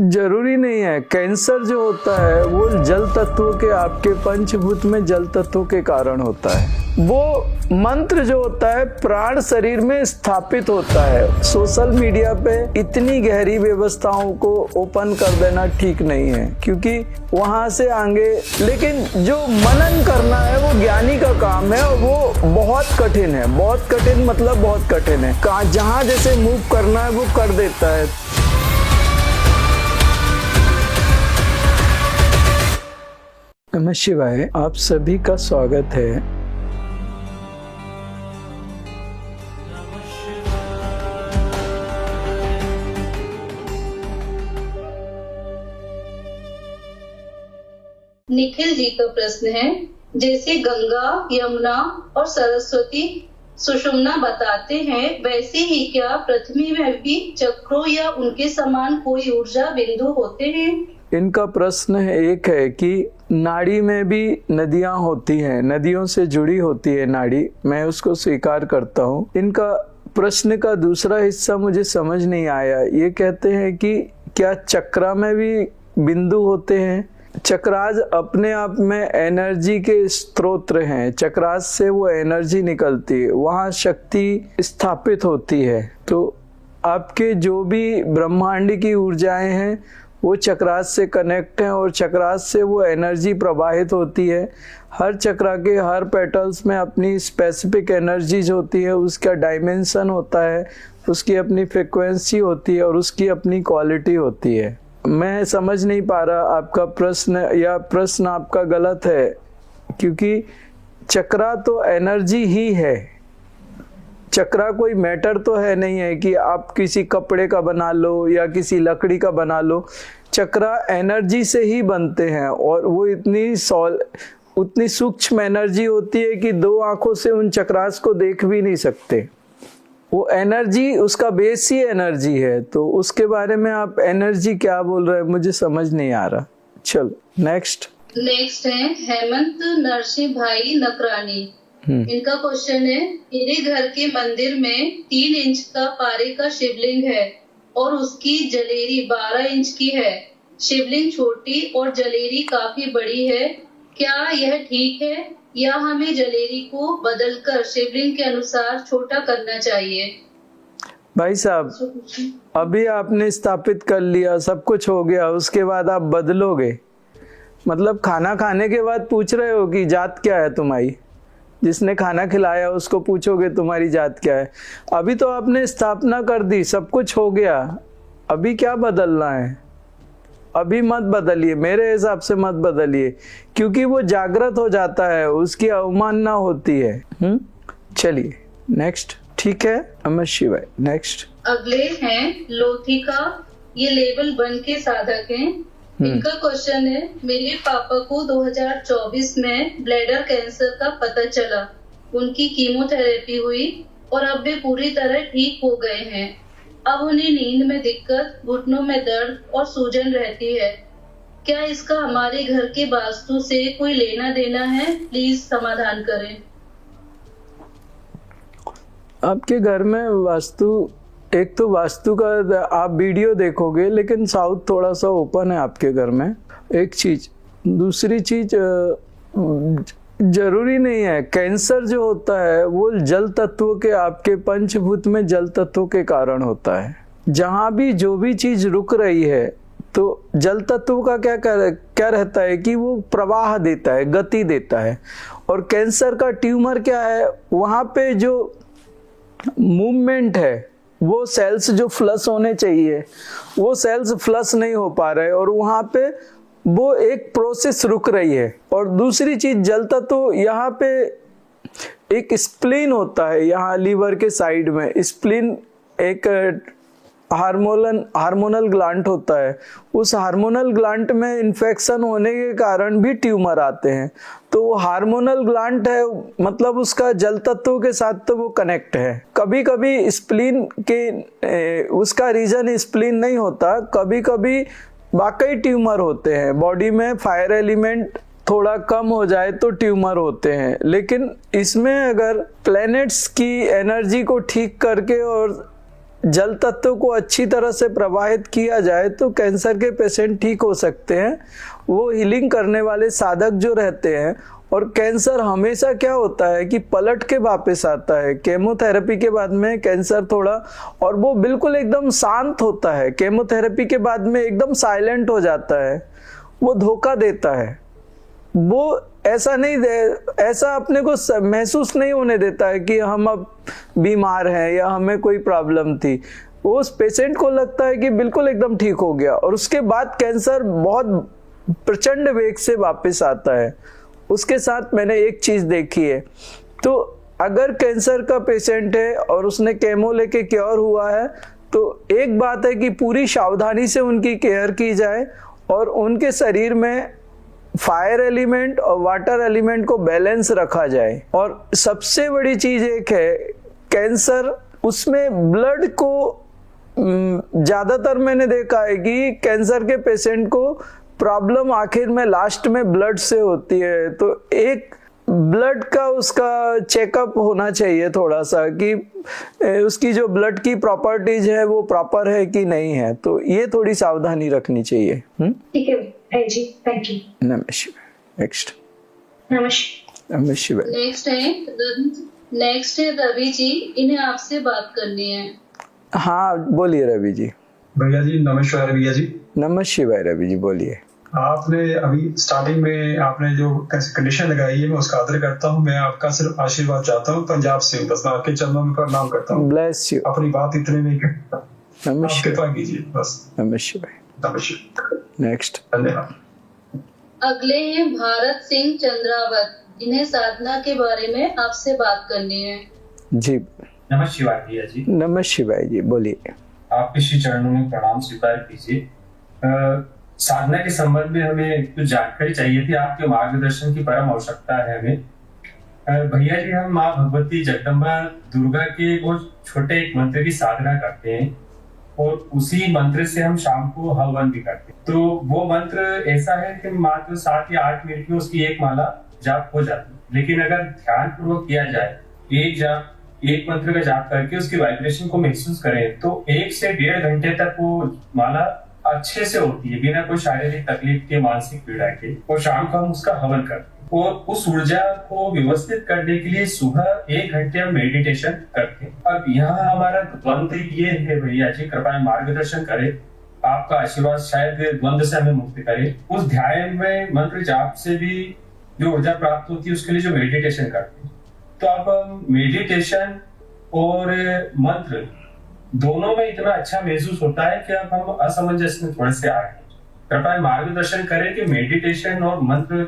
जरूरी नहीं है। कैंसर जो होता है वो जल तत्व के, आपके पंचभूत में जल तत्व के कारण होता है। वो मंत्र जो होता है प्राण शरीर में स्थापित होता है। सोशल मीडिया पे इतनी गहरी व्यवस्थाओं को ओपन कर देना ठीक नहीं है, क्योंकि वहां से आगे, लेकिन जो मनन करना है वो ज्ञानी का काम है और वो बहुत कठिन है। बहुत कठिन मतलब बहुत कठिन है। जहां जैसे मूव करना है वो कर देता है। नमः शिवाय, आप सभी का स्वागत है। निखिल जी का प्रश्न है, जैसे गंगा, यमुना और सरस्वती सुषुम्ना बताते हैं, वैसे ही क्या पृथ्वी में भी चक्रों या उनके समान कोई ऊर्जा बिंदु होते हैं? इनका प्रश्न एक है कि नाड़ी में भी नदियां होती हैं, नदियों से जुड़ी होती है नाड़ी। मैं उसको स्वीकार करता हूँ। इनका प्रश्न का दूसरा हिस्सा मुझे समझ नहीं आया। ये कहते हैं कि क्या चक्रा में भी बिंदु होते हैं? चक्रास अपने आप में एनर्जी के स्रोत हैं। चक्रास से वो एनर्जी निकलती है, वहाँ शक्ति स्थापित होती है। तो आपके जो भी ब्रह्मांड की ऊर्जाएं हैं वो चक्रास से कनेक्ट हैं और चक्रास से वो एनर्जी प्रवाहित होती है। हर चक्रा के हर पेटल्स में अपनी स्पेसिफिक एनर्जीज होती है, उसका डायमेंशन होता है, उसकी अपनी फ्रिक्वेंसी होती है और उसकी अपनी क्वालिटी होती है। मैं समझ नहीं पा रहा आपका प्रश्न, या प्रश्न आपका गलत है, क्योंकि चक्रा तो एनर्जी ही है। चक्रा कोई मैटर तो है नहीं है कि आप किसी कपड़े का बना लो या किसी लकड़ी का बना लो। चक्रा एनर्जी से ही बनते हैं और वो उतनी सूक्ष्म एनर्जी होती है कि दो आंखों से उन चक्रास को देख भी नहीं सकते। वो एनर्जी, उसका बेस ही एनर्जी है। तो उसके बारे में आप एनर्जी क्या बोल रहे हैं, मुझे समझ नहीं आ रहा। चलो नेक्स्ट है हेमंत नरसिंह भाई नकरानी। इनका क्वेश्चन है, मेरे घर के मंदिर में 3 इंच का पारे का शिवलिंग है और उसकी जलेरी 12 इंच की है। शिवलिंग छोटी और जलेरी काफी बड़ी है। क्या यह ठीक है या हमें जलेरी को बदलकर शिवलिंग के अनुसार छोटा करना चाहिए? भाई साहब, अभी आपने स्थापित कर लिया, सब कुछ हो गया, उसके बाद आप बदलोगे? मतलब खाना खाने के बाद पूछ रहे हो कि जात क्या है तुम्हारी? जिसने खाना खिलाया उसको पूछोगे तुम्हारी जात क्या है? अभी तो आपने स्थापना कर दी, सब कुछ हो गया, अभी क्या बदलना है? अभी मत बदलिए, मेरे हिसाब से मत बदलिए, क्योंकि वो जागृत हो जाता है, उसकी अवमानना होती है। चलिए नेक्स्ट। ठीक है, नमः शिवाय। नेक्स्ट अगले हैं लोथिका, ये लेवल 1 के साधक हैं। इनका क्वेश्चन है, मेरे पापा को 2024 में ब्लैडर कैंसर का पता चला। उनकी कीमोथेरेपी हुई और अब वे पूरी तरह ठीक हो गए हैं। अब उन्हें नींद में दिक्कत, घुटनों में दर्द और सूजन रहती है। क्या इसका हमारे घर के वास्तु से कोई लेना देना है? प्लीज समाधान करें। आपके घर में वास्तु, एक तो वास्तु का आप वीडियो देखोगे, लेकिन साउथ थोड़ा सा ओपन है आपके घर में, एक चीज। दूसरी चीज, जरूरी नहीं है। कैंसर जो होता है वो जल तत्व के, आपके पंचभूत में जल तत्व के कारण होता है। जहां भी जो भी चीज रुक रही है, तो जल तत्व का क्या रहता है कि वो प्रवाह देता है, गति देता है। और कैंसर का ट्यूमर क्या है, वहां पे जो मूवमेंट है, वो सेल्स जो फ्लश होने चाहिए वो सेल्स फ्लश नहीं हो पा रहे और वहां पे वो एक प्रोसेस रुक रही है। और दूसरी चीज, जल तत्व, यहाँ पे एक स्प्लीन होता है, यहाँ लीवर के साइड में स्प्लीन एक हार्मोनल ग्लैंड होता है। उस हार्मोनल ग्लैंड में इन्फेक्शन होने के कारण भी ट्यूमर आते हैं। तो वो हार्मोनल ग्लैंड है, मतलब उसका जल तत्व के साथ तो वो कनेक्ट है। कभी कभी स्प्लीन के उसका रीजन स्प्लीन नहीं होता, कभी कभी वाकई ट्यूमर होते हैं। बॉडी में फायर एलिमेंट थोड़ा कम हो जाए तो ट्यूमर होते हैं। लेकिन इसमें अगर प्लैनेट्स की एनर्जी को ठीक करके और जल तत्व को अच्छी तरह से प्रवाहित किया जाए तो कैंसर के पेशेंट ठीक हो सकते हैं। वो हीलिंग करने वाले साधक जो रहते हैं, और कैंसर हमेशा क्या होता है कि पलट के वापस आता है। केमोथेरेपी के बाद में कैंसर थोड़ा, और वो बिल्कुल एकदम शांत होता है, केमोथेरेपी के बाद में एकदम साइलेंट हो जाता है, वो धोखा देता है, वो ऐसा नहीं ऐसा अपने को महसूस नहीं होने देता है कि हम अब बीमार हैं या हमें कोई प्रॉब्लम थी। वो उस पेशेंट को लगता है कि बिल्कुल एकदम ठीक हो गया, और उसके बाद कैंसर बहुत प्रचंड वेग से वापस आता है। उसके साथ मैंने एक चीज देखी है, तो अगर कैंसर का पेशेंट है और उसने केमो लेके क्योर हुआ है, तो एक बात है कि पूरी सावधानी से उनकी केयर की जाए और उनके शरीर में फायर एलिमेंट और वाटर एलिमेंट को बैलेंस रखा जाए। और सबसे बड़ी चीज एक है, कैंसर उसमें ब्लड को ज्यादातर मैंने देखा है कि कैंसर के पेशेंट को प्रॉब्लम आखिर में लास्ट में ब्लड से होती है। तो एक ब्लड का उसका चेकअप होना चाहिए थोड़ा सा, कि उसकी जो ब्लड की प्रॉपर्टीज है वो प्रॉपर है कि नहीं है। तो ये थोड़ी सावधानी रखनी चाहिए। ठीक है जी, थैंक यू। नमः शिवाय। नेक्स्ट। नमः शिवाय। नेक्स्ट है रवि जी, इन्हें आपसे बात करनी है। हाँ बोलिए रवि जी। भैया जी नमस्कार। भैया जी नमः शिवाय। रवि जी बोलिए। आपने अभी स्टार्टिंग में आपने जो कंडीशन लगाई है मैं उसका आदर करता हूँ। मैं आपका सिर्फ आशीर्वाद चाहता हूँ। पंजाब से हूँ, बस मैं आपके चरणों में प्रणाम करता हूँ। Bless you. अपनी बात इतने में करता। नमः कृपा कीजिए बस। नमः शिवाय। नमस्कार। नेक्स्ट। धन्यवाद। अगले हैं भारत सिंह चंद्रावत, इन्हें साधना के बारे में आपसे बात करनी है। जी नमः शिवाय भैया जी। नमः शिवाय जी बोलिए। आपके श्री चरणों में प्रणाम स्वीकार कीजिए। साधना के संबंध में हमें कुछ जानकारी चाहिए थी, आपके मार्गदर्शन की परम आवश्यकता है हमें। भैया जी हम माँ भगवती जगदम्बा दुर्गा के वो छोटे एक मंत्र की साधना करते हैं और उसी मंत्र से हम शाम को हवन भी करते हैं। तो वो मंत्र ऐसा है कि मात्र 7 या 8 मिनट में उसकी एक माला जाप हो जाती है। लेकिन अगर ध्यान पूर्वक किया जाए, एक मंत्र का जाप करके उसकी वाइब्रेशन को महसूस करें, तो 1 से 1.5 घंटे तक वो माला अच्छे से होती है, बिना कोई शारीरिक तकलीफ के, मानसिक पीड़ा के। और शाम को हम उसका हवन करते हैं। और उस ऊर्जा को व्यवस्थित करने के लिए सुबह 1 घंटे हम मेडिटेशन करते हैं। अब यहाँ हमारा द्वंद्व ये है भैया जी, कृपया मार्गदर्शन करें। आपका आशीर्वाद शायद द्वंद्व से हमें मुक्त करे। उस ध्यान में मंत्र जाप से भी जो ऊर्जा प्राप्त होती है, उसके लिए जो मेडिटेशन करते हैं, तो अब मेडिटेशन और मंत्र दोनों में इतना अच्छा महसूस होता है कि अब हम असमंजस में थोड़े से आ रहे हैं। कृपया मार्गदर्शन करें कि मेडिटेशन और मंत्र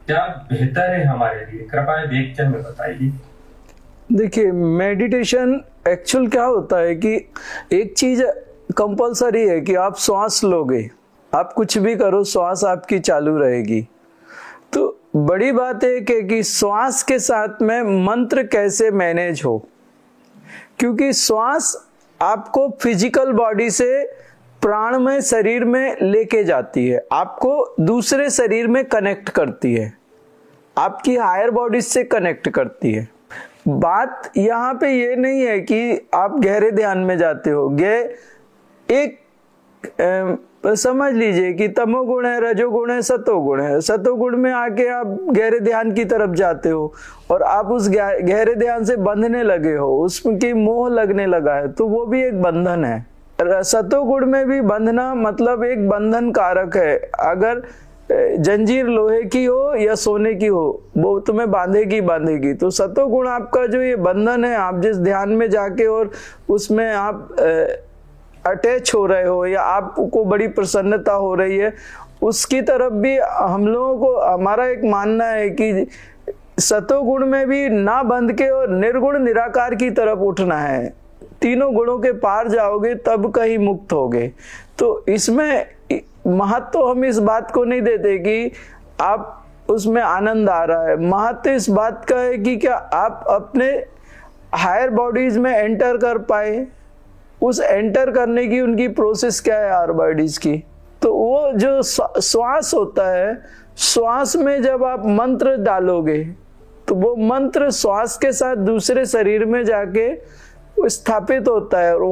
क्या बेहतर है हमारे लिए, कृपया देख के हमें बताइए। देखिए मेडिटेशन एक्चुअल क्या होता है कि एक चीज कंपलसरी है कि आप श्वास लोगे, आप कुछ भी करो श्वास आपकी चालू रहेगी। तो बड़ी बात है कि श्वास के साथ में मंत्र कैसे मैनेज हो, क्योंकि श्वास आपको फिजिकल बॉडी से प्राणमय शरीर में लेके जाती है, आपको दूसरे शरीर में कनेक्ट करती है, आपकी हायर बॉडी से कनेक्ट करती है। बात यहाँ पे ये नहीं है कि आप गहरे ध्यान में जाते हो। एक समझ लीजिए कि तमोगुण है, रजोगुण है, सतोगुण है। सतोगुण में आके आप गहरे ध्यान की तरफ जाते हो और आप उस गहरे ध्यान से बंधने लगे हो, उसकी मोह लगने लगा है, तो वो भी एक बंधन है। सतोगुण में भी बंधना मतलब एक बंधन कारक है। अगर जंजीर लोहे की हो या सोने की हो, वो तुम्हें बांधेगी। तो सतोगुण आपका जो ये बंधन है, आप जिस ध्यान में जाके और उसमें आप अटैच हो रहे हो या आपको बड़ी प्रसन्नता हो रही है, उसकी तरफ भी हम लोगों को, हमारा एक मानना है कि सतोगुण में भी ना बंध के और निर्गुण निराकार की तरफ उठना है। तीनों गुणों के पार जाओगे तब कहीं मुक्त होगे। तो इसमें महत्व हम इस बात को नहीं देते कि आप उसमें आनंद आ रहा है। महत्व इस बात का है कि क्या आप अपने हायर बॉडीज में एंटर कर पाए, उस एंटर करने की उनकी प्रोसेस क्या है हायर बॉडीज की। तो वो जो श्वास होता है, श्वास में जब आप मंत्र डालोगे तो वो मंत्र श्वास के साथ दूसरे शरीर में जाके वो स्थापित होता है, और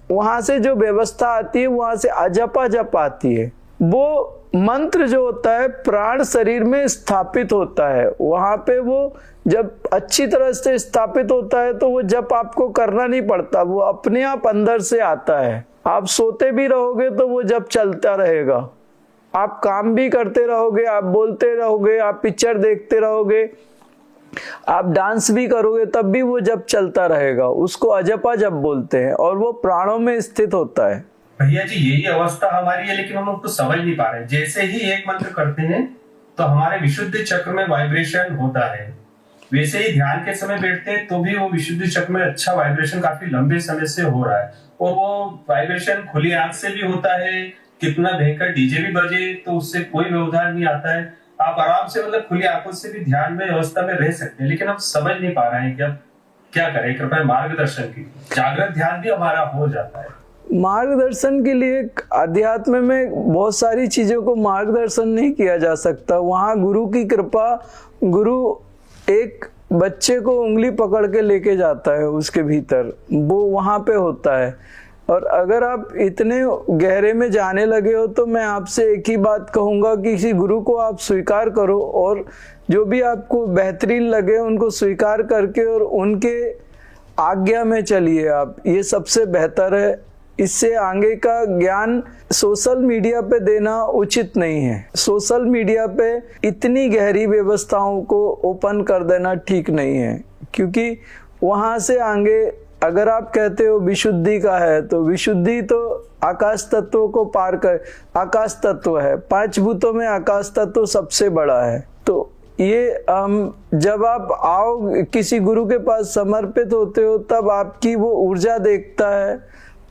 वहां से जो व्यवस्था आती है वहां से अजपा जप आती है। वो मंत्र जो होता है प्राण शरीर में स्थापित होता है, वहां पे वो जब अच्छी तरह से स्थापित होता है तो वो जप आपको करना नहीं पड़ता, वो अपने आप अंदर से आता है। आप सोते भी रहोगे तो वो जप चलता रहेगा, आप काम भी करते रहोगे, आप बोलते रहोगे, आप पिक्चर देखते रहोगे, आप डांस भी करोगे, तब भी वो जप चलता रहेगा। उसको अजपा जप बोलते हैं और वो प्राणों में स्थित होता है। भैया जी यही अवस्था हमारी है, लेकिन हम उसको समझ नहीं पा रहे। जैसे ही एक मंत्र करते हैं तो हमारे विशुद्धि चक्र में वाइब्रेशन होता है, वैसे ही ध्यान के समय बैठते हैं तो भी वो विशुद्धि चक्र में अच्छा वाइब्रेशन काफी लंबे समय से हो रहा है, और वो वाइब्रेशन खुली आंख से भी होता है। कितना भयंकर डीजे भी बजे तो उससे कोई व्यवधान नहीं आता है, आप आराम से मतलब खुली आंखों से भी ध्यान में अवस्था में रह सकते हैं। लेकिन हम समझ नहीं पा रहे हैं कि अब क्या करें, कृपया मार्गदर्शन की। जागृत ध्यान भी हमारा हो जाता है। मार्गदर्शन के लिए अध्यात्म में बहुत सारी चीजों को मार्गदर्शन नहीं किया जा सकता, वहां गुरु की कृपा, गुरु एक बच्चे को उंगली पकड़ के लेके जाता है उसके भीतर, वो वहां पे होता है। और अगर आप इतने गहरे में जाने लगे हो तो मैं आपसे एक ही बात कहूंगा कि किसी गुरु को आप स्वीकार करो, और जो भी आपको बेहतरीन लगे उनको स्वीकार करके और उनके आज्ञा में चलिए आप, ये सबसे बेहतर है। इससे आगे का ज्ञान सोशल मीडिया पे देना उचित नहीं है। सोशल मीडिया पे इतनी गहरी व्यवस्थाओं को ओपन कर देना ठीक नहीं है, क्योंकि वहां से आगे अगर आप कहते हो विशुद्धि का है तो विशुद्धि तो आकाश तत्व को पार कर, आकाश तत्व है, 5 भूतों में आकाश तत्व सबसे बड़ा है। तो ये जब आप आओ किसी गुरु के पास समर्पित होते हो तब आपकी वो ऊर्जा देखता है,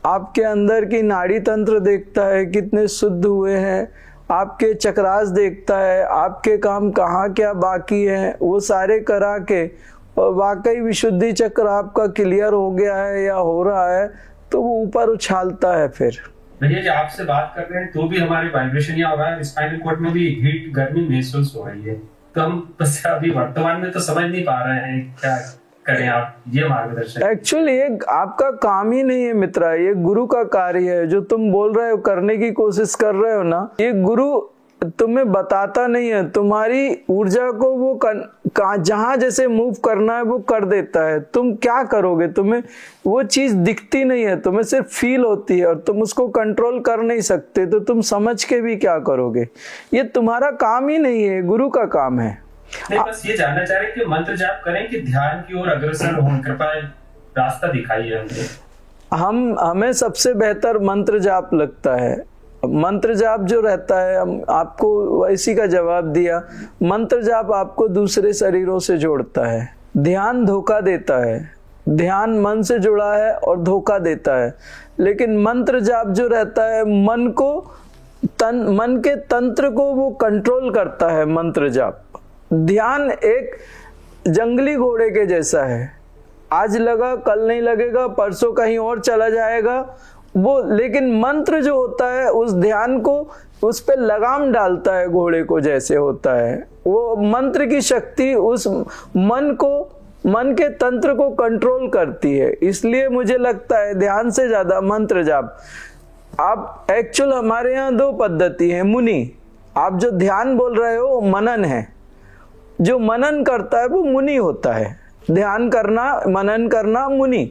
आपके अंदर की नाड़ी तंत्र देखता है कितने शुद्ध हुए हैं, आपके चक्रास देखता है, आपके काम कहाँ क्या बाकी हैं, वो सारे करा के और वाकई विशुद्धि चक्र आपका क्लियर हो गया है या हो रहा है तो वो ऊपर उछालता है। फिर भैया जी आपसे बात कर रहे हैं तो भी हमारे वाइब्रेशन या हो रहा है, स्पाइनल कॉर्ड में भी हीट गर्मी महसूस हो रही है, तो हम बस अभी वर्तमान में तो समझ नहीं पा रहे हैं क्या करें आप, ये मार्गदर्शन। एक्चुअली ये आपका काम ही नहीं है मित्रा, ये गुरु का कार्य है। जो तुम बोल रहे हो करने की कोशिश कर रहे हो ना, ये गुरु तुम्हें बताता नहीं है, तुम्हारी ऊर्जा को वो जहां जैसे मूव करना है वो कर देता है। तुम क्या करोगे, तुम्हें वो चीज दिखती नहीं है, तुम्हें सिर्फ फील होती है और तुम उसको कंट्रोल कर नहीं सकते, तो तुम समझ के भी क्या करोगे। ये तुम्हारा काम ही नहीं है, गुरु का काम है। नहीं, बस ये जानना चाह रहे कि मंत्र जाप करें कि ध्यान की ओर अग्रसर हो, कृपया रास्ता दिखाइए हमें। हमें सबसे बेहतर मंत्र जाप लगता है। मंत्र जाप जो रहता है, हम आपको इसी का जवाब दिया, मंत्र जाप आपको दूसरे शरीरों से जोड़ता है। ध्यान धोखा देता है, ध्यान मन से जुड़ा है और धोखा देता है। लेकिन मंत्र जाप जो रहता है मन के तंत्र को वो कंट्रोल करता है। मंत्र जाप, ध्यान एक जंगली घोड़े के जैसा है, आज लगा कल नहीं लगेगा, परसों कहीं और चला जाएगा वो। लेकिन मंत्र जो होता है उस ध्यान को उस पे लगाम डालता है, घोड़े को जैसे होता है। वो मंत्र की शक्ति उस मन के तंत्र को कंट्रोल करती है। इसलिए मुझे लगता है ध्यान से ज्यादा मंत्र जाप। आप एक्चुअल हमारे यहाँ 2 पद्धति है। मुनि, आप जो ध्यान बोल रहे हो मनन है, जो मनन करता है वो मुनि होता है। ध्यान करना, मनन करना मुनि,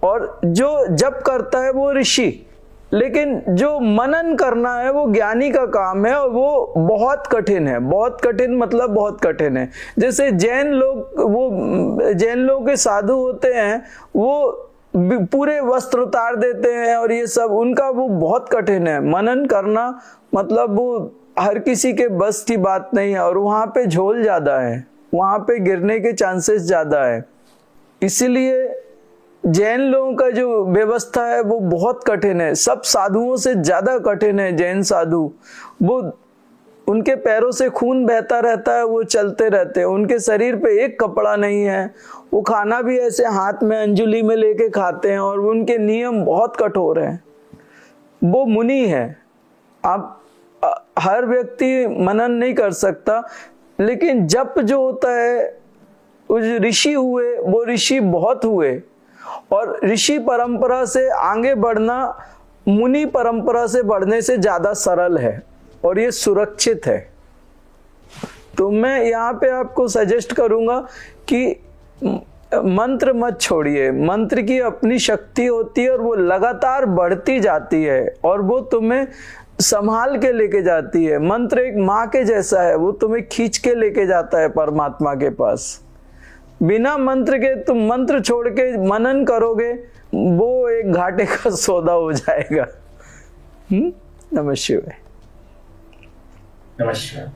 और जो जप करता है वो ऋषि। लेकिन जो मनन करना है वो ज्ञानी का काम है, और वो बहुत कठिन है। बहुत कठिन मतलब बहुत कठिन है। जैसे जैन लोग के साधु होते हैं, वो पूरे वस्त्र उतार देते हैं और ये सब, उनका वो बहुत कठिन है। मनन करना मतलब वो हर किसी के बस की बात नहीं है, और वहां पे झोल ज्यादा है, वहां पे गिरने के चांसेस ज्यादा है। इसीलिए जैन लोगों का जो व्यवस्था है वो बहुत कठिन है, सब साधुओं से ज्यादा कठिन है। जैन साधु, वो उनके पैरों से खून बहता रहता है, वो चलते रहते हैं, उनके शरीर पे एक कपड़ा नहीं है, वो खाना भी ऐसे हाथ में अंजुली में लेके खाते हैं, और उनके नियम बहुत कठोर हैं। वो मुनि है। आप हर व्यक्ति मनन नहीं कर सकता, लेकिन जप जो होता है, ऋषि हुए, वो ऋषि बहुत हुए, और ऋषि परंपरा से आगे बढ़ना मुनि परंपरा से बढ़ने से ज्यादा सरल है और ये सुरक्षित है। तो मैं यहाँ पे आपको सजेस्ट करूंगा कि मंत्र मत छोड़िए। मंत्र की अपनी शक्ति होती है और वो लगातार बढ़ती जाती है और वो तुम्हें संभाल के लेके जाती है। मंत्र एक माँ के जैसा है, वो तुम्हें खींच के लेके जाता है परमात्मा के पास। बिना मंत्र के तुम मंत्र छोड़ के मनन करोगे, वो एक घाटे का सौदा हो जाएगा। नमः शिवाय। नमस्कार।